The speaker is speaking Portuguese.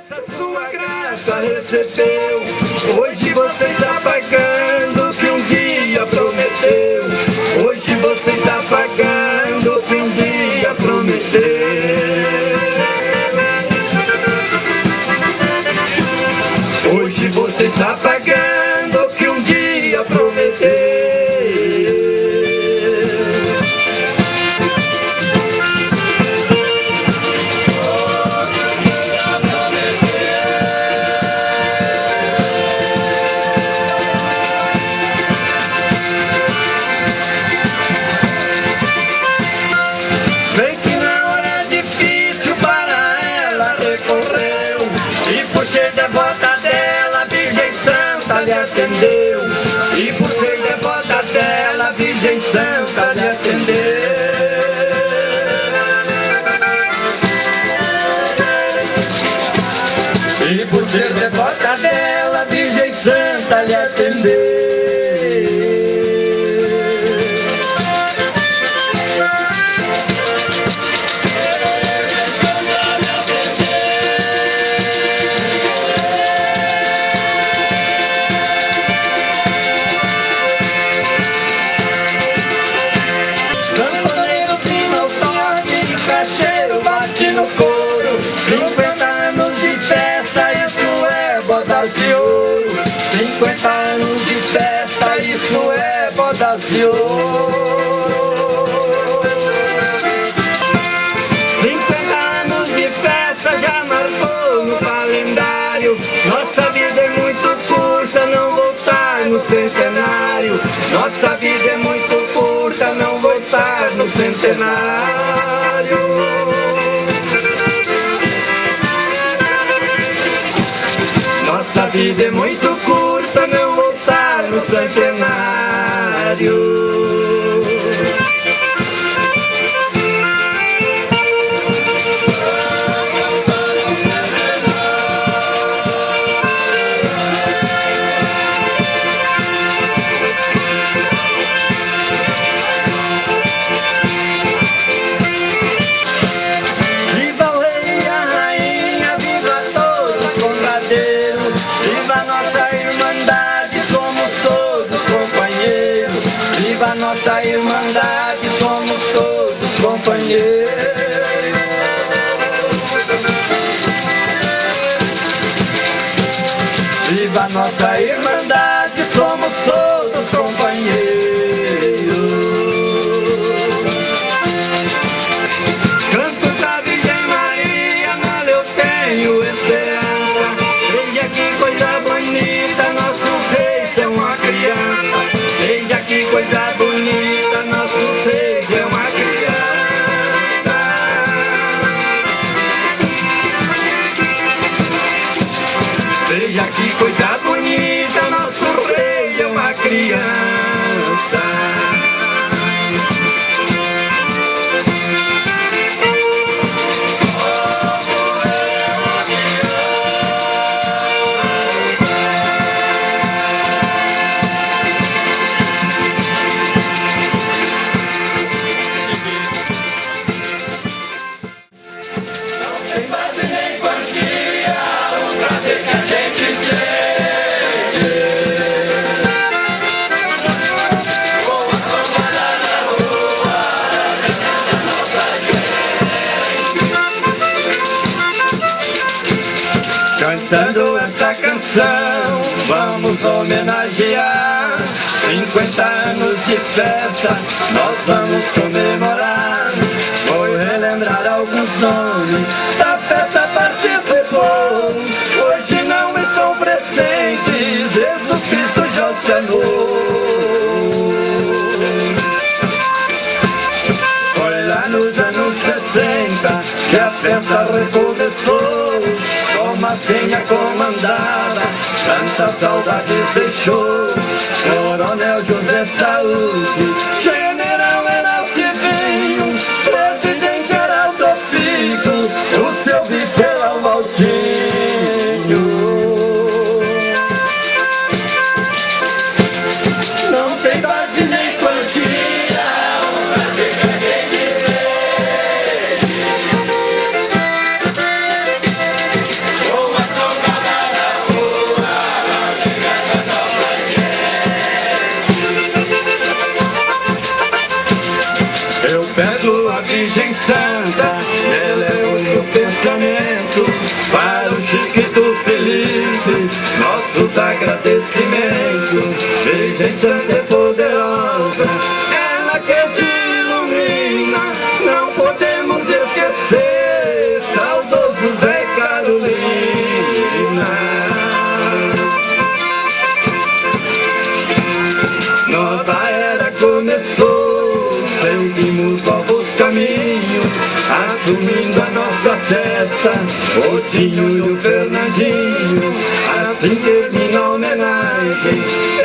Sua graça recebeu, hoje você está pagando o que um dia prometeu. Hoje você está pagando o que um dia prometeu. Hoje você está pagando o que um dia prometeu. E por ser devota dela, a Virgem Santa lhe atendeu. E por ser devota dela, a Virgem Santa lhe atendeu. No coro, 50 anos de festa, isso é bodas de ouro. 50 anos de festa, isso é bodas de ouro. 50 anos de festa já marcou no calendário. Nossa vida é muito curta, não voltar no centenário. Nossa vida é muito curta, não voltar no centenário. Nossa vida é muito curta, não voltar no centenário. Viva o rei e a rainha, viva todos os condadeiros. Viva nossa irmandade, somos todos companheiros. Viva nossa irmandade, somos todos companheiros. Viva nossa irmandade, somos todos companheiros. Canto da Virgem Maria, nela eu tenho esperança. Veja que coisa bonita, nosso rei é uma criança. Veja que coisa bonita, nosso rei é uma criança. Veja que coisa bonita, nosso rei é uma criança. Sem base nem quantia, o prazer que a gente sente. Boa trabalhar na rua, nossa gente. Cantando esta canção, vamos homenagear 50 anos de festa, nós vamos comemorar. Vou relembrar alguns nomes da festa participou. Hoje não estão presentes, Jesus Cristo já se anou. Foi lá nos anos 60 que a festa recomeçou. Toma senha comandada, tanta saudade deixou. Coronel José Saúde, General Heraldo, Presidente Heraldo Fico, o seu vice era o Valtinho. Não tem base nem quantia, pra que a gente sente. Com a santa, eleva o meu pensamento para o Chiquito Felipe, nossos agradecimentos. Virgem Santa e poderosa, ela que te ilumina, não podemos esquecer saudoso Zé Carolina. Nova era começou, seguimos novos caminhos, assumindo a nossa festa, o Tinho e o Fernandinho. Assim termina a homenagem